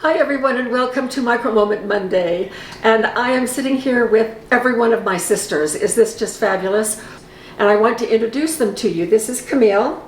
Hi everyone and welcome to MicroMoment Monday, and I am sitting here with every one of my sisters. Is this just fabulous? And I want to introduce them to you. This is Camille,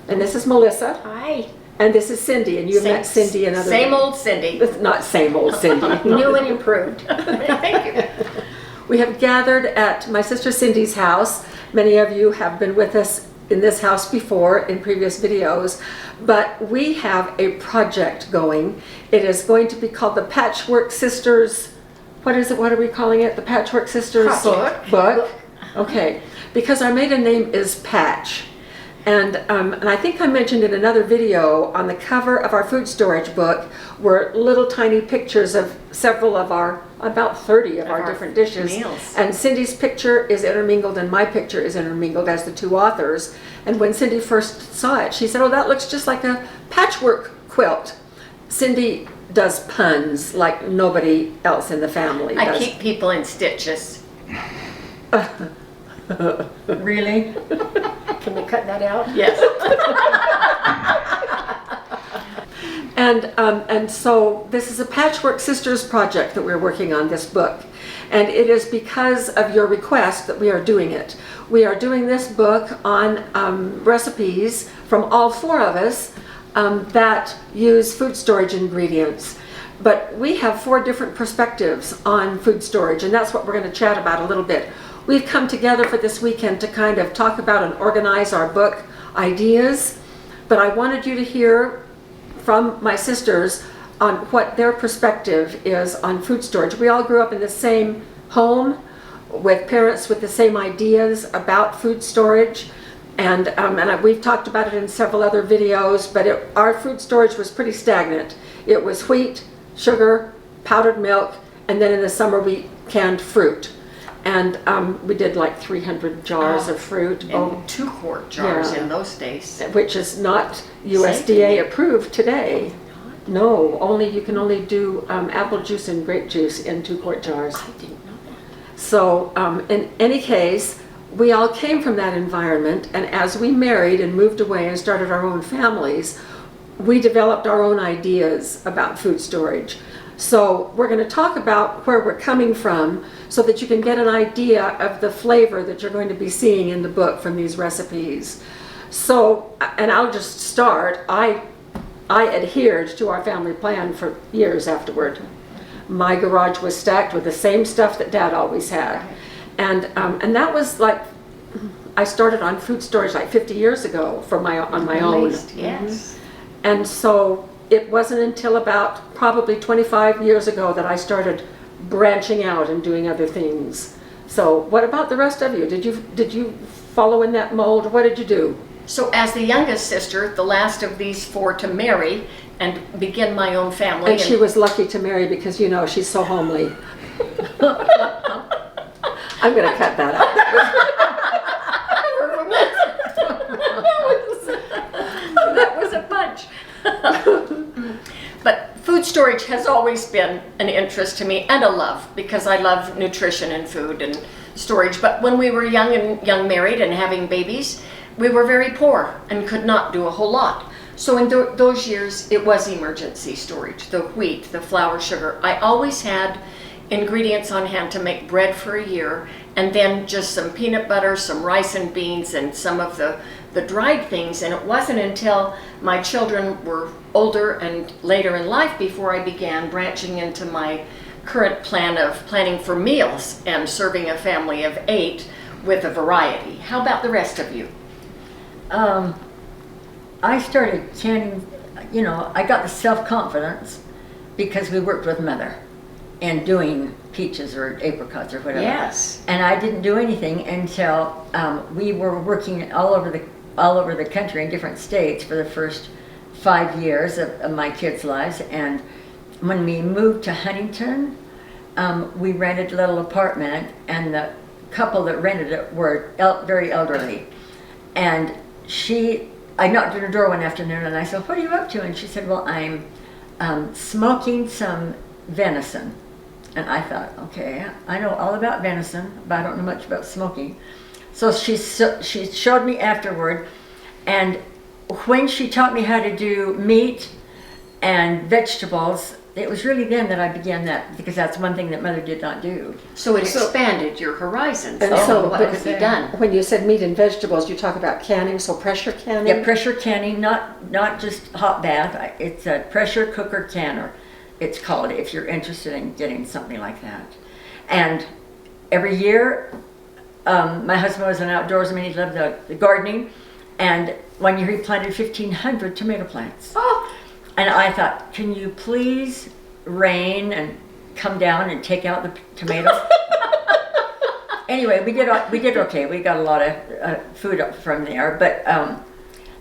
and this is Melissa. Hi. And this is Cindy, and you've met Cindy and other. Same old Cindy. Not same old Cindy. New and improved. Thank you. We have gathered at my sister Cindy's house. Many of you have been with us in this house before in previous videos, but we have a project going. It is going to be called the Patchwork Sisters. What is it? What are we calling it? The Patchwork Sisters book. Okay, because our maiden name is Patch. And I think I mentioned in another video, on the cover of our food storage book were little tiny pictures of several of our, about 30 of our different dishes. Meals. And Cindy's picture is intermingled and my picture is intermingled as the two authors. And when Cindy first saw it, she said, "Oh, that looks just like a patchwork quilt." Cindy does puns like nobody else in the family does. I keep people in stitches. Really? Can you cut that out? Yes. And so this is a Patchwork Sisters project that we're working on, this book. And it is because of your request that we are doing it. We are doing this book on recipes from all four of us that use food storage ingredients. But we have four different perspectives on food storage, and that's what we're going to chat about a little bit. We've come together for this weekend to kind of talk about and organize our book ideas, but I wanted you to hear from my sisters on what their perspective is on food storage. We all grew up in the same home with parents with the same ideas about food storage, and we've talked about it in several other videos, but our food storage was pretty stagnant. It was wheat, sugar, powdered milk, and then in the summer we canned fruit. And we did like 300 jars of fruit. And 2-quart jars in those days. Which is not USDA approved today. No, you can only do apple juice and grape juice in 2-quart jars. I didn't know that. So in any case, we all came from that environment, and as we married and moved away and started our own families, we developed our own ideas about food storage. So we're going to talk about where we're coming from so that you can get an idea of the flavor that you're going to be seeing in the book from these recipes. So, and I'll just start. I adhered to our family plan for years afterward. My garage was stacked with the same stuff that Dad always had. And that was like, I started on food storage like 50 years ago on my own. Yes. And so it wasn't until about probably 25 years ago that I started branching out and doing other things. So what about the rest of you? Did you follow in that mold? What did you do? So as the youngest sister, the last of these four to marry and begin my own family. And she was lucky to marry because, you know, she's so homely. I'm going to cut that out. That was a bunch. But food storage has always been an interest to me and a love, because I love nutrition and food and storage. But when we were young married and having babies, we were very poor and could not do a whole lot. So in those years, it was emergency storage, the wheat, the flour, sugar. I always had ingredients on hand to make bread for a year, and then just some peanut butter, some rice and beans, and some of the dried things. And it wasn't until my children were older and later in life before I began branching into my current plan of planning for meals and serving a family of 8 with a variety. How about the rest of you? I started canning, I got the self-confidence because we worked with Mother and doing peaches or apricots or whatever. Yes. And I didn't do anything until we were working all over the country in different states for the first 5 years of my kids' lives. And when we moved to Huntington, we rented a little apartment, and the couple that rented it were very elderly. And I knocked on her door one afternoon and I said, "What are you up to?" And she said, "Well, I'm smoking some venison." And I thought, okay, I know all about venison, but I don't know much about smoking. So she showed me afterward, and when she taught me how to do meat and vegetables, it was really then that I began that, because that's one thing that Mother did not do. So it expanded your horizons. And of so, what but could be done. when you said meat and vegetables, you talk about canning, so pressure canning? Yeah, pressure canning, not just hot bath. It's a pressure cooker canner, it's called, if you're interested in getting something like that. And every year, my husband was an outdoorsman, he loved the gardening, and one year he planted 1,500 tomato plants. Oh, And I thought, can you please rain and come down and take out the tomatoes? Anyway, we did okay. We got a lot of food up from there, but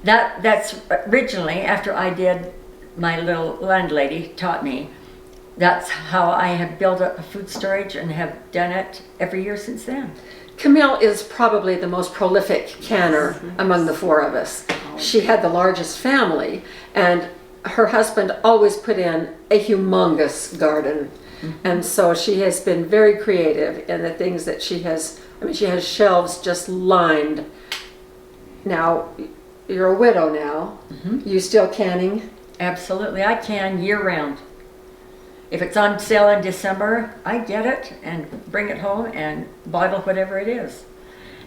that's originally after I did, my little landlady taught me. That's how I have built up a food storage and have done it every year since then. Camille is probably the most prolific canner among the four of us. She had the largest family, and her husband always put in a humongous garden. And so she has been very creative in the things that she has. I mean, she has shelves just lined. Now, you're a widow now. You still canning? Absolutely, I can year round. If it's on sale in December, I get it and bring it home and bottle whatever it is.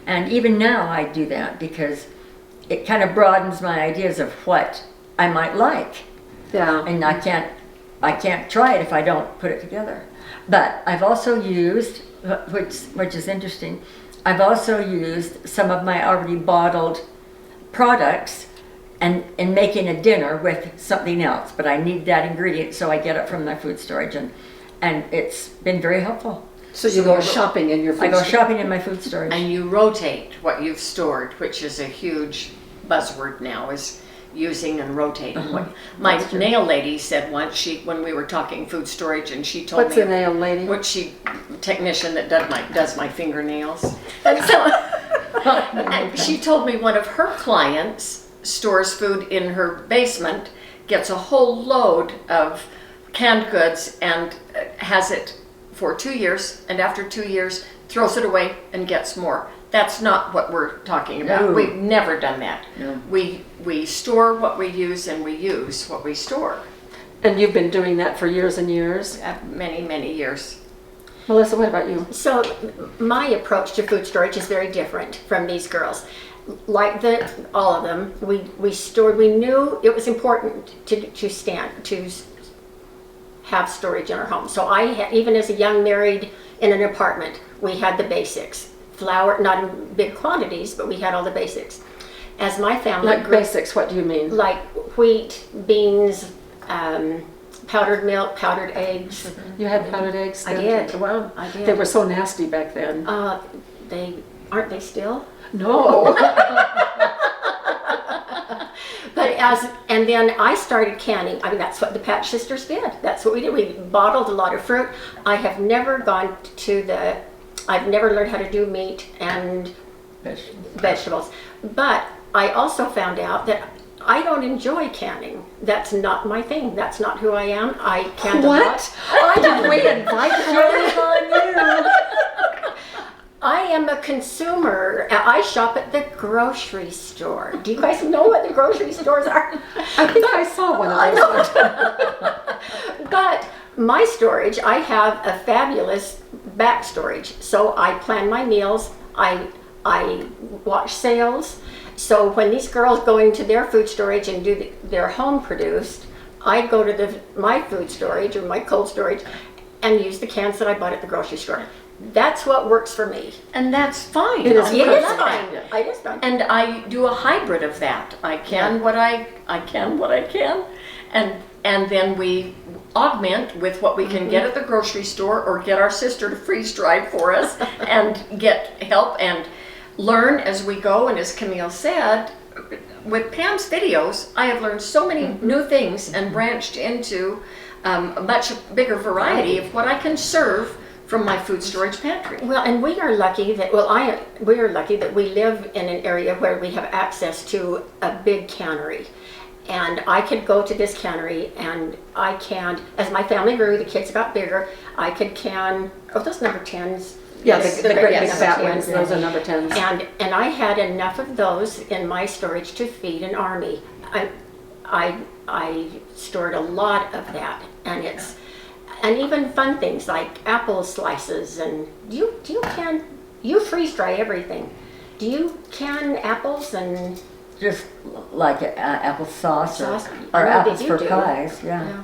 And even now I do that because it kind of broadens my ideas of what I might like. Yeah. And I can't try it if I don't put it together. But I've also used, which is interesting, I've also used some of my already bottled products and in making a dinner with something else. But I need that ingredient, so I get it from the food storage, and it's been very helpful. So you go shopping in your food I go storage? shopping in my food storage. and you rotate what you've stored, which is a huge buzzword now, is using and rotating. My nail lady said once, when we were talking food storage, and she told What's me a nail lady? technician that does my fingernails. And so and she told me one of her clients stores food in her basement, gets a whole load of canned goods and has it for 2 years, and after 2 years throws it away and gets more. That's not what we're talking about. No. We've never done that. No. We store what we use, and we use what we store. And you've been doing that for years and years? Many, many years. Melissa, what about you? So my approach to food storage is very different from these girls. Like all of them, we stored. We knew it was important to have storage in our home. So I had, even as a young married in an apartment, we had the basics. Flour, not in big quantities, but we had all the basics. As my family Like grew, basics, what do you mean? like wheat, beans, powdered milk, powdered eggs. You had powdered eggs? I then? did. Well, I did. they were so nasty back then. Aren't they still? No. And then I started canning. I mean, that's what the Patch Sisters did. That's what we did. We bottled a lot of fruit. I have never gone to I've never learned how to do meat and vegetables. But I also found out that I don't enjoy canning. That's not my thing. That's not who I am. I can't. What? Why did we invite her on you? I am a consumer. I shop at the grocery store. Do you guys know what the grocery stores are? I think I saw one of those. But my storage, I have a fabulous back storage. So I plan my meals. I watch sales. So when these girls go into their food storage and do their home produced, I go to my food storage or my cold storage and use the cans that I bought at the grocery store. That's what works for me. And that's fine. It is It is perfect. fine. It is fine. And I do a hybrid of that. I can what I can, and then we augment with what we can get at the grocery store, or get our sister to freeze dry for us, and get help and learn as we go. And as Camille said, with Pam's videos, I have learned so many new things and branched into a much bigger variety of what I can serve from my food storage pantry. Well, and we are lucky that, we are lucky that we live in an area where we have access to a big cannery. And I could go to this cannery and I can, as my family grew, the kids got bigger, I could can, those number 10s. Yeah, Yes, the great big number fat 10s. ones, those are number 10s. And I had enough of those in my storage to feed an army. I stored a lot of that, and and even fun things like apple slices. And you freeze dry everything. Do you can apples and Just like applesauce sauce? or What apples did you for do? pies, yeah.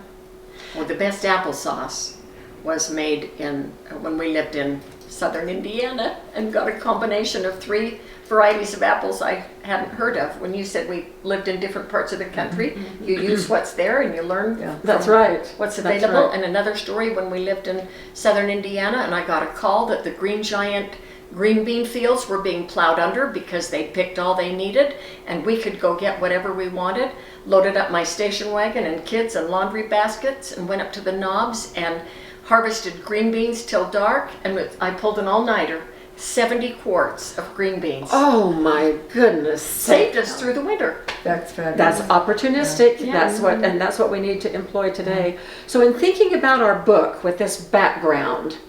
Well, the best applesauce was made when we lived in southern Indiana and got a combination of 3 varieties of apples I hadn't heard of. When you said we lived in different parts of the country, you use what's there and you learn Yeah. That's right. what's That's available. right. And another story, when we lived in southern Indiana and I got a call that the Green Giant green bean fields were being plowed under because they picked all they needed and we could go get whatever we wanted, loaded up my station wagon and kids and laundry baskets and went up to the knobs and harvested green beans till dark, and I pulled an all-nighter, 70 quarts of green beans. Oh my goodness. Saved us through the winter. That's fabulous. That's opportunistic. Yeah. That's what we need to employ today. So in thinking about our book with this background,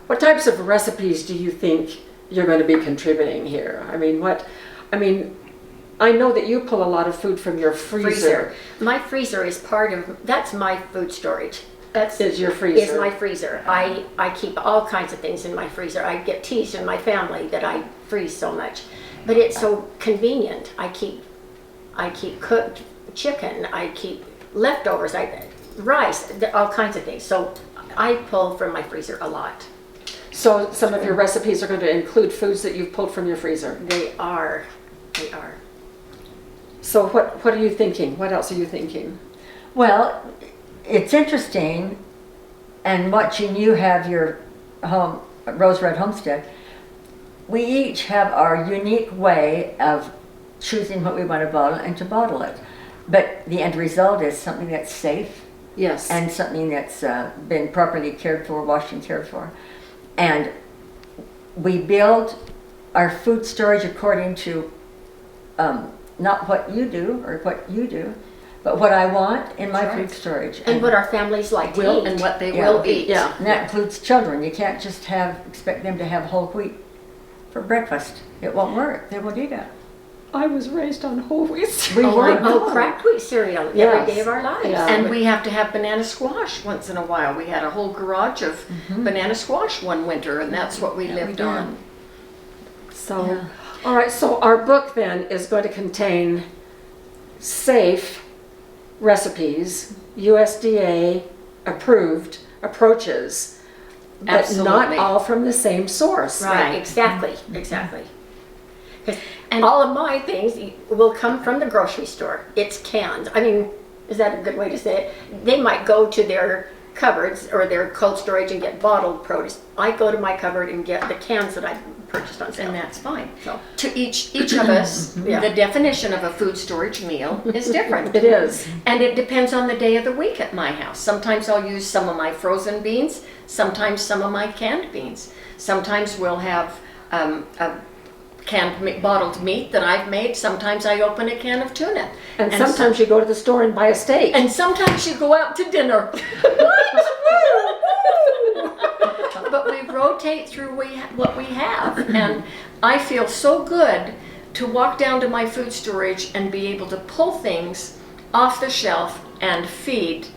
what types of recipes do you think you're going to be contributing here? I mean, I know that you pull a lot of food from your freezer. My freezer is that's my food storage. Is your freezer. Is my freezer. I keep all kinds of things in my freezer. I get teased in my family that I freeze so much, but it's so convenient. I keep cooked chicken. I keep leftovers. Rice. All kinds of things. So I pull from my freezer a lot. So some of your recipes are going to include foods that you've pulled from your freezer. They are. They are. So what are you thinking? What else are you thinking? Well, it's interesting, and watching you have your home, Rose Red Homestead, we each have our unique way of choosing what we want to bottle and to bottle it. But the end result is something that's safe Yes. and something that's been properly cared for, washed and cared for. And we build our food storage according to not what you do or what you do, but what I want in my That's right. food storage. And what our families like to eat. And what they Yeah. will eat. Yeah. And that includes children. You can't just expect them to have whole wheat for breakfast. It won't work. They won't eat it. I was raised on whole wheat. We weren't. Cracked wheat cereal Yes. every day of our lives. Yeah. And we have to have banana squash once in a while. We had a whole garage of banana squash one winter, and that's what we lived did. on. So, Yeah. all right, so our book then is going to contain safe recipes, USDA approved approaches, but not Absolutely. all from the same source. Right, Right. exactly. 'Cause all of my things will come from the grocery store. It's canned. I mean, is that a good way to say it? They might go to their cupboards or their cold storage and get bottled produce. I go to my cupboard and get the cans that I purchased on sale. And that's fine. So, To each of us, Yeah. the definition of a food storage meal is different. It is. And it depends on the day of the week at my house. Sometimes I'll use some of my frozen beans, sometimes some of my canned beans. Sometimes we'll have a bottled meat that I've made. Sometimes I open a can of tuna. And sometimes you go to the store and buy a steak. And sometimes you go out to dinner. But we rotate through what we have. And I feel so good to walk down to my food storage and be able to pull things off the shelf and feed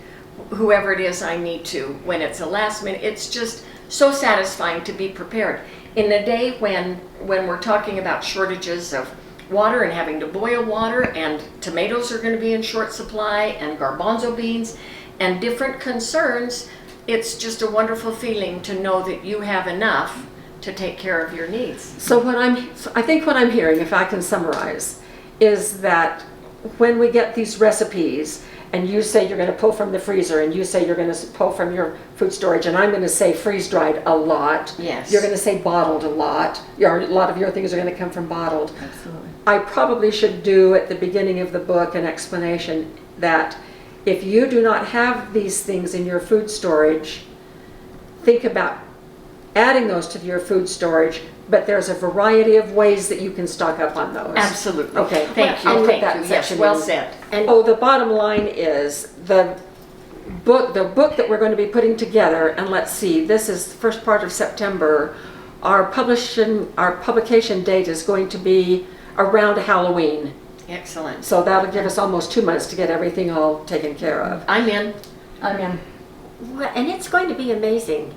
whoever it is I need to when it's a last minute. It's just so satisfying to be prepared. In a day when we're talking about shortages of water and having to boil water, and tomatoes are going to be in short supply, and garbanzo beans, and different concerns, it's just a wonderful feeling to know that you have enough to take care of your needs. So I think what I'm hearing, if I can summarize, is that when we get these recipes, and you say you're going to pull from the freezer, and you say you're going to pull from your food storage, and I'm going to say freeze-dried a lot. Yes. You're going to say bottled a lot. A lot of your things are going to come from bottled. Absolutely. I probably should do at the beginning of the book an explanation that if you do not have these things in your food storage, think about adding those to your food storage, but there's a variety of ways that you can stock up on those. Absolutely. Okay. Thank you. I'll put Thank that you. Yes, section well in. said. and Oh, the bottom line is the book that we're going to be putting together, and let's see, this is the first part of September. Our publication date is going to be around Halloween. Excellent. So that'll give us almost 2 months to get everything all taken care of. I'm in. I mean, Well, and it's going to be amazing.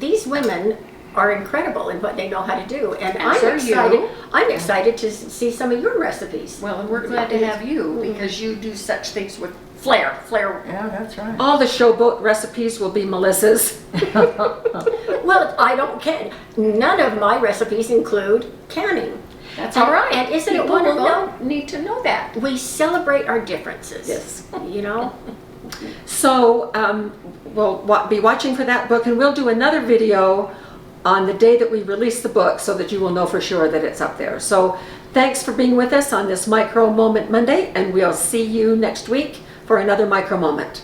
These women are incredible in what they know how to do, and I'm so are excited. you. I'm excited to see some of your recipes. Well, and we're glad to have you because you do such things with flair. Flair. yeah, that's right. All the showboat recipes will be Melissa's. Well, I don't care. None of my recipes include canning. That's all right. And isn't it People will wonderful? need to know that. We celebrate our differences. Yes. You know. So we'll be watching for that book, and we'll do another video on the day that we release the book so that you will know for sure that it's up there. So thanks for being with us on this Micro Moment Monday, and we'll see you next week for another Micro Moment.